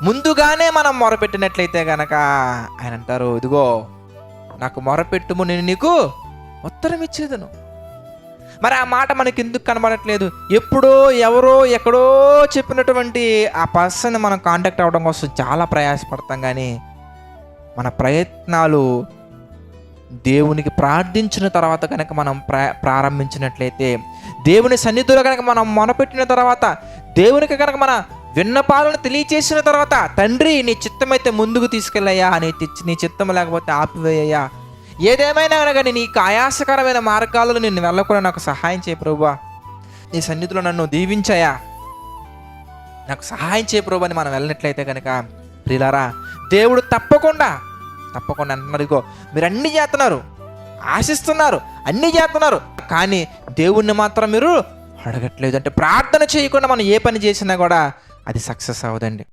ముందుగానే మనం మొరపెట్టినట్లయితే గనక ఆయన అంటారు, ఇదిగో నాకు మొరపెట్టుము, నేను నీకు ఉత్తరం ఇచ్చేదను. మరి ఆ మాట మనకి ఎందుకు కనబడట్లేదు? ఎప్పుడో ఎవరో ఎక్కడో చెప్పినటువంటి ఆ పర్సన్ మనం కాంటాక్ట్ అవ్వడం కోసం చాలా ప్రయాసపడతాం, కానీ మన ప్రయత్నాలు దేవునికి ప్రార్థించిన తర్వాత కనుక మనం ప్రారంభించినట్లయితే, దేవుని సన్నిధిలో కనుక మనం మొనపెట్టిన తర్వాత, దేవునికి కనుక మన విన్నపాలను తెలియచేసిన తర్వాత, తండ్రి నీ చిత్తమైతే ముందుకు తీసుకెళ్ళయ్యా, నీ చిత్తం లేకపోతే ఆపివేయ్యా, ఏదేమైనా కానీ నీకు ఆయాసకరమైన మార్గాలలో నిన్ను వెళ్ళకుండా నాకు సహాయం చేయ ప్రభువా, నీ సన్నిధిలో నన్ను దీవించయ్యా, నాకు సహాయం చేయ ప్రభువా అని మనం వెళ్ళినట్లయితే కనుక ప్రియులారా, దేవుడు తప్పకుండా అంటున్నారు, ఇగో మీరు అన్నీ చేస్తున్నారు, ఆశిస్తున్నారు, అన్నీ చేస్తున్నారు, కానీ దేవుణ్ణి మాత్రం మీరు అడగట్లేదు. అంటే ప్రార్థన చేయకుండా మనం ఏ పని చేసినా కూడా అది సక్సెస్ అవ్వదండి.